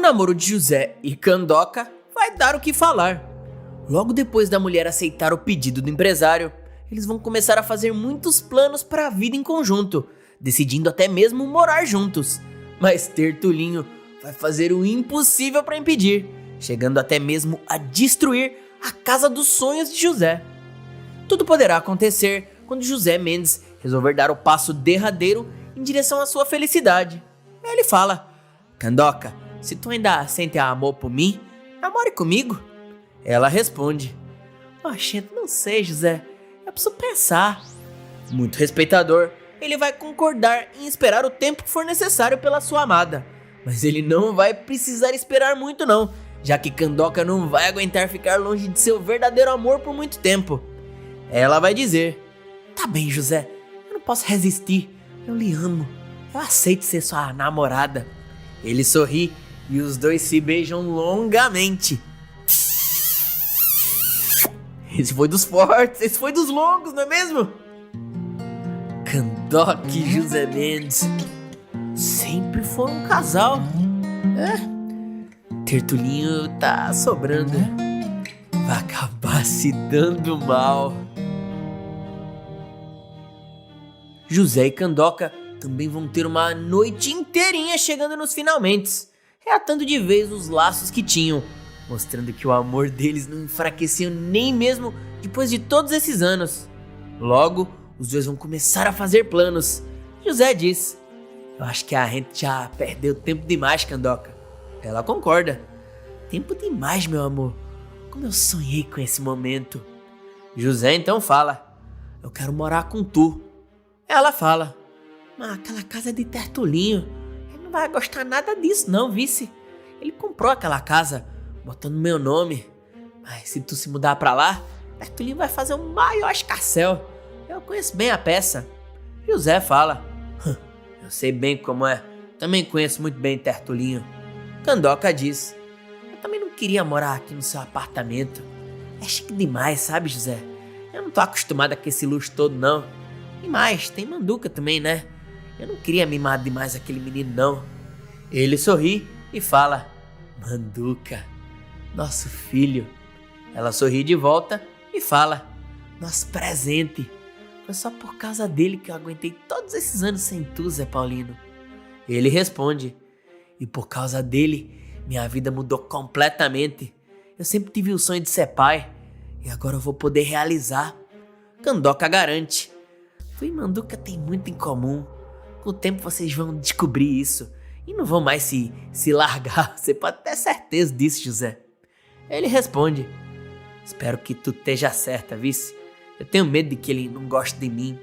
namoro de José e Candoca vai dar o que falar. Logo depois da mulher aceitar o pedido do empresário, eles vão começar a fazer muitos planos para a vida em conjunto, decidindo até mesmo morar juntos. Mas Tertulinho vai fazer o impossível para impedir, chegando até mesmo a destruir a casa dos sonhos de José. Tudo poderá acontecer quando José Mendes resolver dar o passo derradeiro em direção à sua felicidade. Ele fala: Candoca, se tu ainda sente amor por mim, namore comigo. Ela responde: gente, não sei, José, eu preciso pensar. Muito respeitador, ele vai concordar em esperar o tempo que for necessário pela sua amada. Mas ele não vai precisar esperar muito não, já que Candoca não vai aguentar ficar longe de seu verdadeiro amor por muito tempo. Ela vai dizer: tá bem, José, eu não posso resistir, eu lhe amo, eu aceito ser sua namorada. Ele sorri e os dois se beijam longamente. Esse foi dos fortes, esse foi dos longos, não é mesmo? Candoca e José Mendes sempre foram um casal. Tertulinho tá sobrando, vai acabar se dando mal. José e Candoca também vão ter uma noite inteirinha chegando nos finalmente, reatando de vez os laços que tinham, mostrando que o amor deles não enfraqueceu nem mesmo depois de todos esses anos. Logo, os dois vão começar a fazer planos. José diz: eu acho que a gente já perdeu tempo demais, Candoca. Ela concorda: tempo demais, meu amor, como eu sonhei com esse momento. José então fala: eu quero morar com tu. Ela fala: mas aquela casa é de Tertulinho, ele não vai gostar nada disso não, vice. Ele comprou aquela casa botando meu nome, mas se tu se mudar pra lá, Tertulinho vai fazer um maior escarcéu. Eu conheço bem a peça. José fala: eu sei bem como é, também conheço muito bem Tertulinho. Candoca diz: eu também não queria morar aqui no seu apartamento, é chique demais, sabe, José? Eu não tô acostumado com esse luxo todo não. E mais, tem Manduca também, né? Eu não queria mimar demais aquele menino não. Ele sorri e fala: Manduca, nosso filho. Ela sorri de volta e fala: nosso presente. Foi só por causa dele que eu aguentei todos esses anos sem tu, Zé Paulino. Ele responde: e por causa dele, minha vida mudou completamente. Eu sempre tive o sonho de ser pai e agora eu vou poder realizar. Candoca garante: tu e Manduca tem muito em comum. Com o tempo vocês vão descobrir isso e não vão mais se largar. Você pode ter certeza disso, José. Ele responde: espero que tu esteja certa, vice. Eu tenho medo de que ele não goste de mim.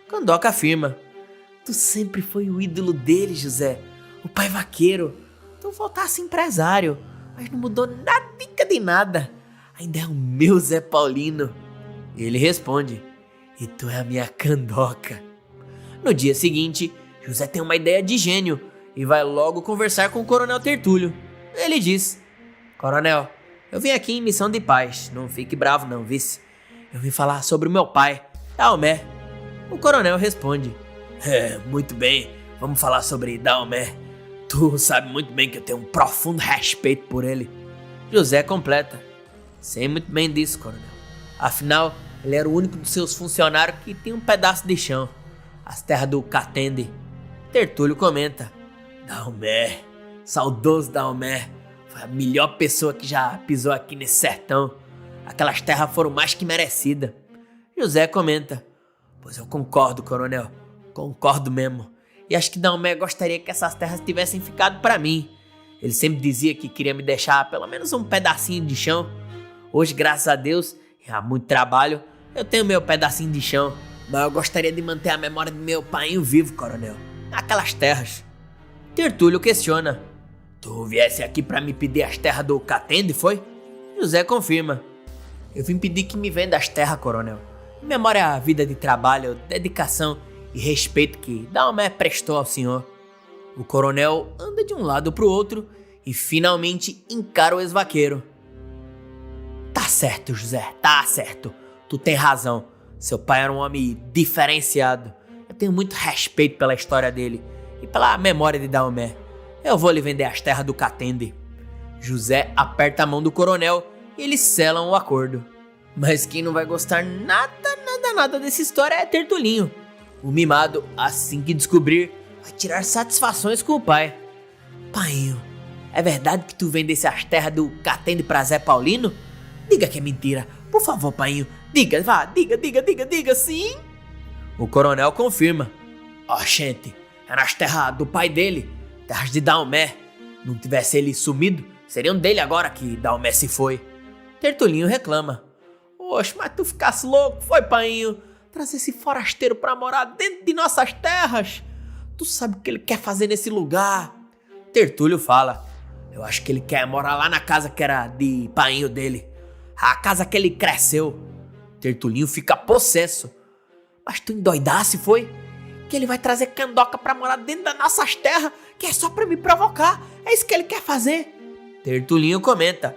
Candoca afirma: tu sempre foi o ídolo dele, José. O pai vaqueiro. Tu voltasse empresário, mas não mudou nada de nada. Ainda é o meu Zé Paulino. Ele responde: e tu é a minha Candoca. No dia seguinte, José tem uma ideia de gênio e vai logo conversar com o Coronel Tertúlio. Ele diz: Coronel, eu vim aqui em missão de paz, não fique bravo não, vice. Eu vim falar sobre o meu pai, Daomé. O coronel responde: muito bem, vamos falar sobre Daomé. Tu sabe muito bem que eu tenho um profundo respeito por ele. José completa: sei muito bem disso, coronel. Afinal, ele era o único dos seus funcionários que tinha um pedaço de chão, as terras do Catende. Tertúlio comenta: Daomé, saudoso Daomé, foi a melhor pessoa que já pisou aqui nesse sertão. Aquelas terras foram mais que merecidas. José comenta: pois eu concordo, coronel, concordo mesmo. E acho que Daomé gostaria que essas terras tivessem ficado para mim. Ele sempre dizia que queria me deixar pelo menos um pedacinho de chão. Hoje, graças a Deus, e há muito trabalho, eu tenho meu pedacinho de chão. Mas eu gostaria de manter a memória do meu pai vivo, coronel, naquelas terras. Tertúlio questiona: tu viesse aqui pra me pedir as terras do Catende, foi? José confirma: eu vim pedir que me venda as terras, coronel. Em memória à vida de trabalho, dedicação e respeito que Daomé prestou ao senhor. O coronel anda de um lado pro outro e finalmente encara o ex-vaqueiro. Tá certo, José, tá certo. Tu tem razão. Seu pai era um homem diferenciado. Eu tenho muito respeito pela história dele e pela memória de Daomé. Eu vou lhe vender as terras do Catende. José aperta a mão do coronel e eles selam o acordo. Mas quem não vai gostar nada dessa história é Tertulinho. O mimado, assim que descobrir, vai tirar satisfações com o pai. Painho, é verdade que tu vendesse as terras do Catende pra Zé Paulino? Diga que é mentira. Por favor, painho, diga, vá, diga sim. O coronel confirma. Gente, era as terras do pai dele, terras de Daomé. Não tivesse ele sumido, seriam dele agora que Daomé se foi. Tertulinho reclama. Oxe, mas tu ficasse louco, foi, painho? Trazer esse forasteiro pra morar dentro de nossas terras? Tu sabe o que ele quer fazer nesse lugar? Tertúlio fala. Eu acho que ele quer morar lá na casa que era de painho dele. A casa que ele cresceu. Tertulinho fica possesso. Mas tu endoidasse, foi? Que ele vai trazer Candoca pra morar dentro das nossas terras, que é só pra me provocar. É isso que ele quer fazer. Tertulinho comenta.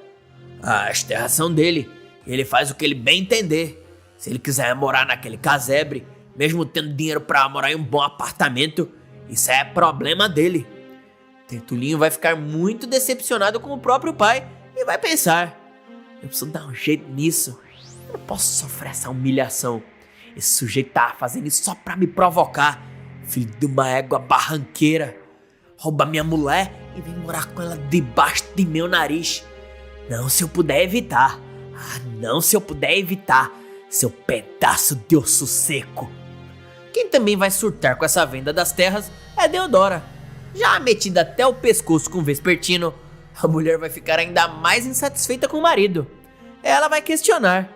As terras são dele. Ele faz o que ele bem entender. Se ele quiser morar naquele casebre, mesmo tendo dinheiro pra morar em um bom apartamento, isso é problema dele. Tertulinho vai ficar muito decepcionado com o próprio pai e vai pensar. Eu preciso dar um jeito nisso. Eu não posso sofrer essa humilhação. Esse sujeito tá fazendo isso só pra me provocar. Filho de uma égua barranqueira. Rouba minha mulher e vem morar com ela debaixo de meu nariz. Não se eu puder evitar. Não se eu puder evitar. Seu pedaço de osso seco. Quem também vai surtar com essa venda das terras é Deodora. Já metida até o pescoço com o Vespertino, a mulher vai ficar ainda mais insatisfeita com o marido. Ela vai questionar.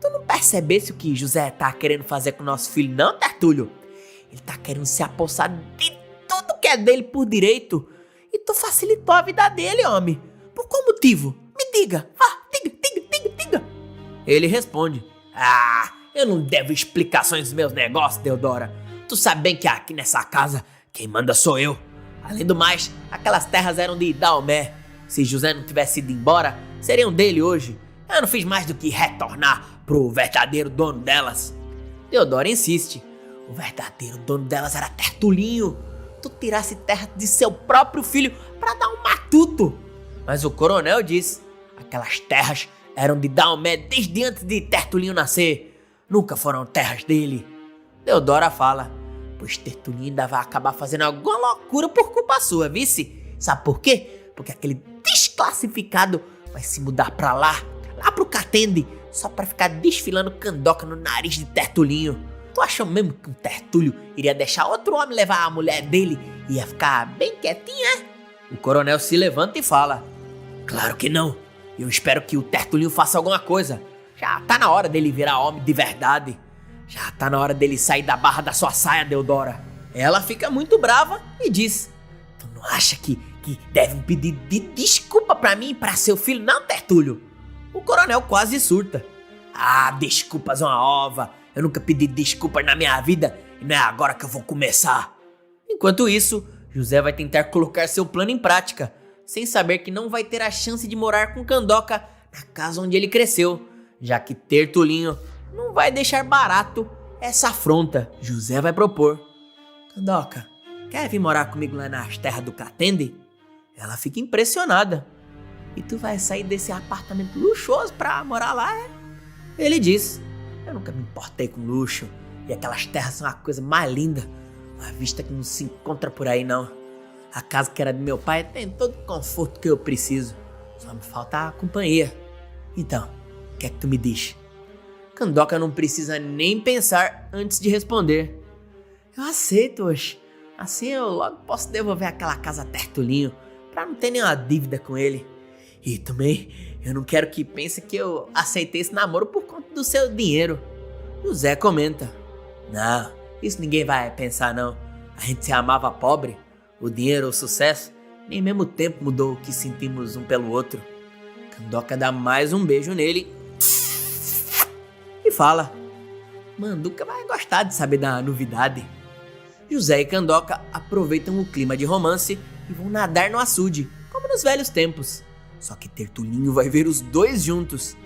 Tu não percebesse o que José tá querendo fazer com o nosso filho, não, Tertúlio? Ele tá querendo se apossar de tudo que é dele por direito. E tu facilitou a vida dele, homem. Por qual motivo? Me diga. Diga. Ele responde. Eu não devo explicações dos meus negócios, Deodora. Tu sabe bem que aqui nessa casa, quem manda sou eu. Além do mais, aquelas terras eram de Daomé. Se José não tivesse ido embora, seriam dele hoje. Eu não fiz mais do que retornar pro verdadeiro dono delas. Deodora insiste. O verdadeiro dono delas era Tertulinho. Tu tirasse terra de seu próprio filho pra dar um matuto. Mas o coronel diz. Aquelas terras eram de Daomé desde antes de Tertulinho nascer. Nunca foram terras dele. Deodora fala. Pois Tertulinho ainda vai acabar fazendo alguma loucura por culpa sua, vice? Sabe por quê? Porque aquele desclassificado vai se mudar pra lá pro Catende, só pra ficar desfilando Candoca no nariz de Tertulinho. Tu acha mesmo que um Tertúlio iria deixar outro homem levar a mulher dele e ia ficar bem quietinha? O coronel se levanta e fala. Claro que não. Eu espero que o Tertulinho faça alguma coisa. Já tá na hora dele virar homem de verdade. Já tá na hora dele sair da barra da sua saia, Deodora. Ela fica muito brava e diz. Tu não acha que deve pedir desculpa pra mim e pra seu filho, não, Tertúlio? O coronel quase surta. Desculpas uma ova. Eu nunca pedi desculpas na minha vida e não é agora que eu vou começar. Enquanto isso, José vai tentar colocar seu plano em prática, sem saber que não vai ter a chance de morar com Candoca na casa onde ele cresceu, já que Tertulinho não vai deixar barato essa afronta. José vai propor. Candoca, quer vir morar comigo lá nas terras do Catende? Ela fica impressionada. E tu vai sair desse apartamento luxuoso pra morar lá, é? Ele diz. Eu nunca me importei com luxo. E aquelas terras são a coisa mais linda. Uma vista que não se encontra por aí, não. A casa que era de meu pai tem todo o conforto que eu preciso. Só me falta a companhia. Então, o que é que tu me diz? Candoca não precisa nem pensar antes de responder. Eu aceito, oxe. Assim eu logo posso devolver aquela casa a Tertulinho, pra não ter nenhuma dívida com ele. E também, eu não quero que pense que eu aceitei esse namoro por conta do seu dinheiro. José comenta. Não, isso ninguém vai pensar não. A gente se amava pobre. O dinheiro, o sucesso, nem mesmo tempo mudou o que sentimos um pelo outro. Candoca dá mais um beijo nele e fala. Manduca vai gostar de saber da novidade. José e Candoca aproveitam o clima de romance e vão nadar no açude, como nos velhos tempos. Só que Tertulinho vai ver os dois juntos.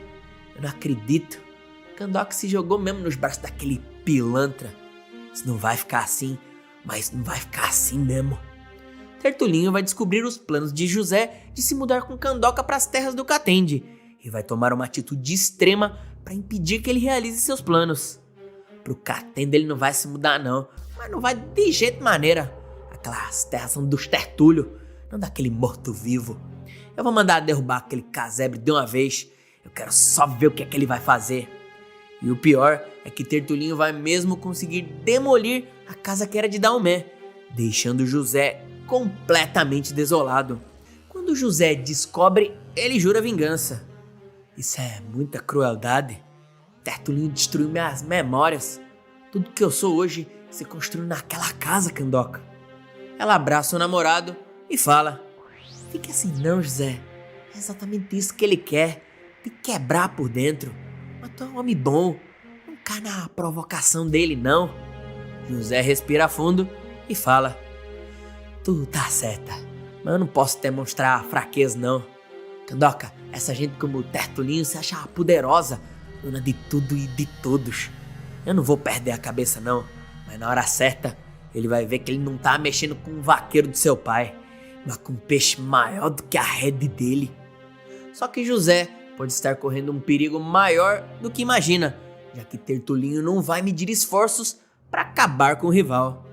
Eu não acredito. Candoca se jogou mesmo nos braços daquele pilantra. Isso não vai ficar assim, mas não vai ficar assim mesmo. Tertulinho vai descobrir os planos de José de se mudar com Candoca para as terras do Catende e vai tomar uma atitude extrema para impedir que ele realize seus planos. Pro Catende ele não vai se mudar não, mas não vai de jeito maneira. Aquelas terras são dos Tertúlio, não daquele morto-vivo. Eu vou mandar derrubar aquele casebre de uma vez. Eu quero só ver o que é que ele vai fazer. E o pior é que Tertulinho vai mesmo conseguir demolir a casa que era de Daomé, deixando José completamente desolado. Quando José descobre, ele jura vingança. Isso é muita crueldade. Tertulinho destruiu minhas memórias. Tudo que eu sou hoje se construiu naquela casa, Candoca. Ela abraça o namorado e fala: fique assim não, José. É exatamente isso que ele quer. Te quebrar por dentro. Mas tu é um homem bom. Não cai na provocação dele, não. José respira fundo e fala: tu tá certa, mas eu não posso demonstrar fraqueza, não. Candoca, essa gente como o Tertulinho se acha poderosa, dona de tudo e de todos. Eu não vou perder a cabeça, não. Mas na hora certa, ele vai ver que ele não tá mexendo com um vaqueiro do seu pai, mas com um peixe maior do que a rede dele. Só que José pode estar correndo um perigo maior do que imagina, já que Tertulinho não vai medir esforços para acabar com o rival.